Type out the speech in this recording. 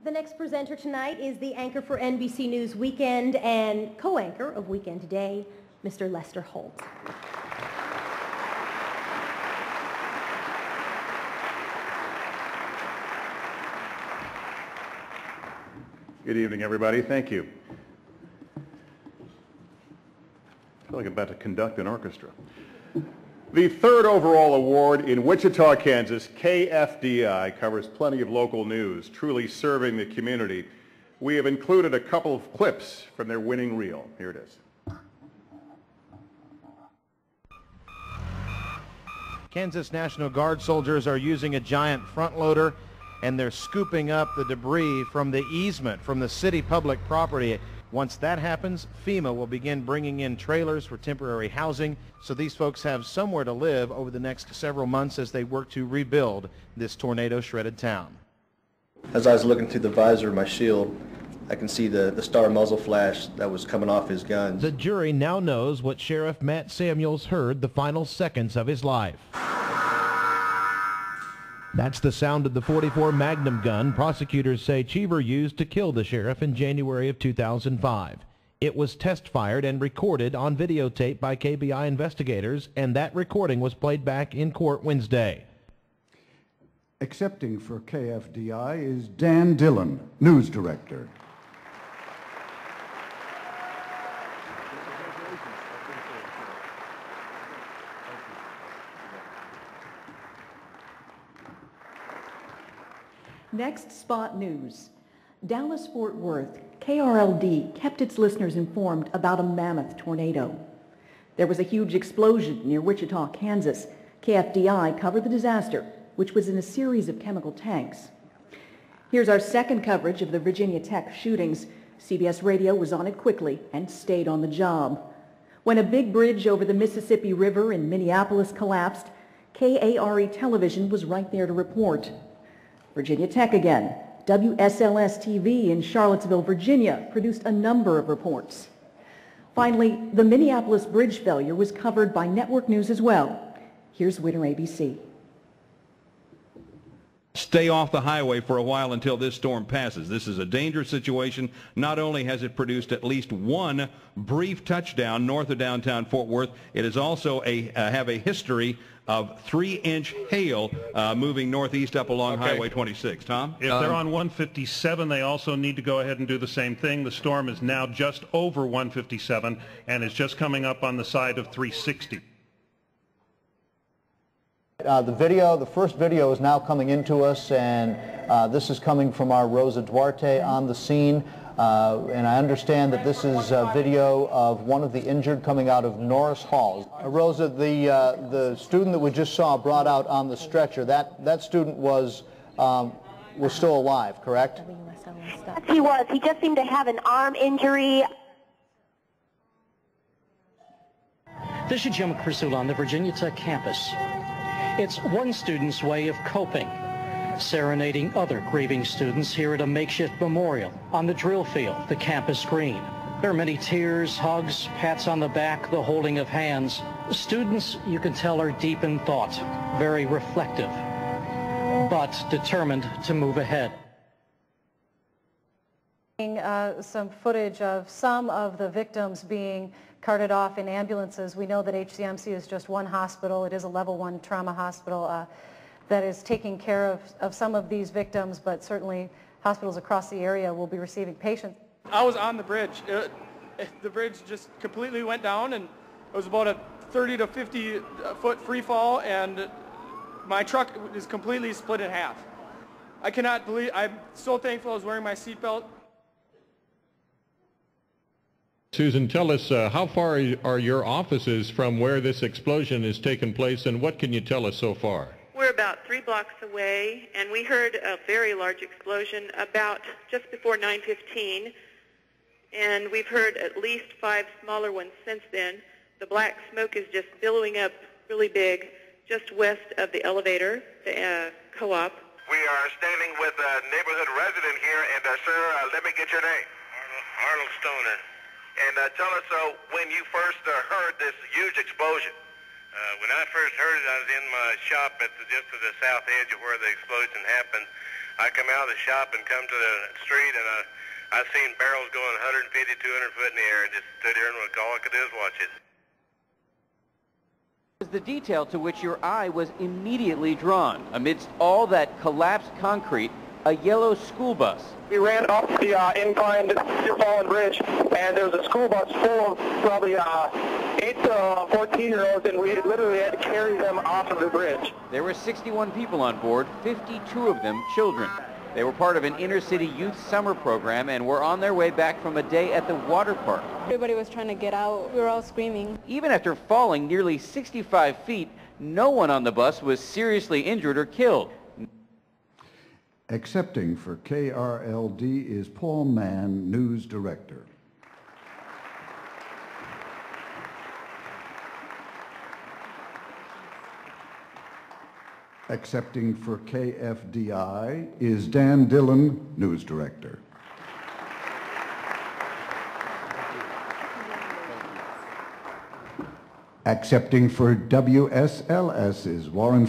The next presenter tonight is the anchor for NBC News Weekend and co-anchor of Weekend Today, Mr. Lester Holt. Good evening, everybody. Thank you. I feel like I'm about to conduct an orchestra. The third overall award in Wichita, Kansas, KFDI, covers plenty of local news, truly serving the community. We have included a couple of clips from their winning reel. Here it is. Kansas National Guard soldiers are using a giant front loader, and they're scooping up the debris from the easement from the city public property. Once that happens, FEMA will begin bringing in trailers for temporary housing so these folks have somewhere to live over the next several months as they work to rebuild this tornado-shredded town. As I was looking through the visor of my shield, I can see the star muzzle flash that was coming off his gun. The jury now knows what Sheriff Matt Samuels heard the final seconds of his life. That's the sound of the .44 Magnum gun prosecutors say Cheever used to kill the sheriff in January of 2005. It was test-fired and recorded on videotape by KBI investigators, and that recording was played back in court Wednesday. Accepting for KFDI is Dan Dillon, news director. Next, Spot News. Dallas-Fort Worth, KRLD kept its listeners informed about a mammoth tornado. There was a huge explosion near Wichita, Kansas. KFDI covered the disaster, which was in a series of chemical tanks. Here's our second coverage of the Virginia Tech shootings. CBS Radio was on it quickly and stayed on the job. When a big bridge over the Mississippi River in Minneapolis collapsed, KARE television was right there to report. Virginia Tech again. WSLS-TV in Charlottesville, Virginia produced a number of reports. Finally, the Minneapolis bridge failure was covered by network news as well. Here's Winter ABC. Stay off the highway for a while until this storm passes. This is a dangerous situation. Not only has it produced at least one brief touchdown north of downtown Fort Worth, it is also have a history of 3-inch hail moving northeast up along Highway 26. Tom? If they're on 157, they also need to go ahead and do the same thing. The storm is now just over 157 and is just coming up on the side of 360. The first video is now coming into us, and this is coming from our Rosa Duarte on the scene. And I understand that this is a video of one of the injured coming out of Norris Hall. Rosa, the student that we just saw brought out on the stretcher, that student was still alive, correct? Yes, he was. He just seemed to have an arm injury. This is Jim Crisula on the Virginia Tech campus. It's one student's way of coping, serenading other grieving students here at a makeshift memorial on the drill field, the campus green. There are many tears, hugs, pats on the back, the holding of hands. Students, you can tell, are deep in thought, very reflective, but determined to move ahead. Some footage of some of the victims being carted off in ambulances. We know that HCMC is just one hospital. It is a level 1 trauma hospital that is taking care of some of these victims, but certainly hospitals across the area will be receiving patients. I was on the bridge. The bridge just completely went down, and it was about a 30 to 50 foot free fall, and my truck is completely split in half. I cannot believe, I'm so thankful I was wearing my seatbelt. Susan, tell us how far are your offices from where this explosion has taken place, and what can you tell us so far? We're about 3 blocks away, and we heard a very large explosion about just before 9:15, and we've heard at least 5 smaller ones since then. The black smoke is just billowing up really big just west of the elevator, the co-op. We are standing with a neighborhood resident here, and sir, let me get your name. Arnold Stoner. And tell us, when you first heard this huge explosion. When I first heard it, I was in my shop just to the south edge of where the explosion happened. I come out of the shop and come to the street, and I seen barrels going 150, 200 foot in the air, and just stood here, and all I could do is watch it. The detail to which your eye was immediately drawn. Amidst all that collapsed concrete, a yellow school bus. We ran up the incline to the fallen bridge, and there was a school bus full of probably 8 to 14-year-olds, and we literally had to carry them off of the bridge. There were 61 people on board, 52 of them children. They were part of an inner-city youth summer program and were on their way back from a day at the water park. Everybody was trying to get out. We were all screaming. Even after falling nearly 65 feet, no one on the bus was seriously injured or killed. Accepting for KRLD is Paul Mann, News Director. Accepting for KFDI is Dan Dillon, News Director. Accepting for WSLS is Warren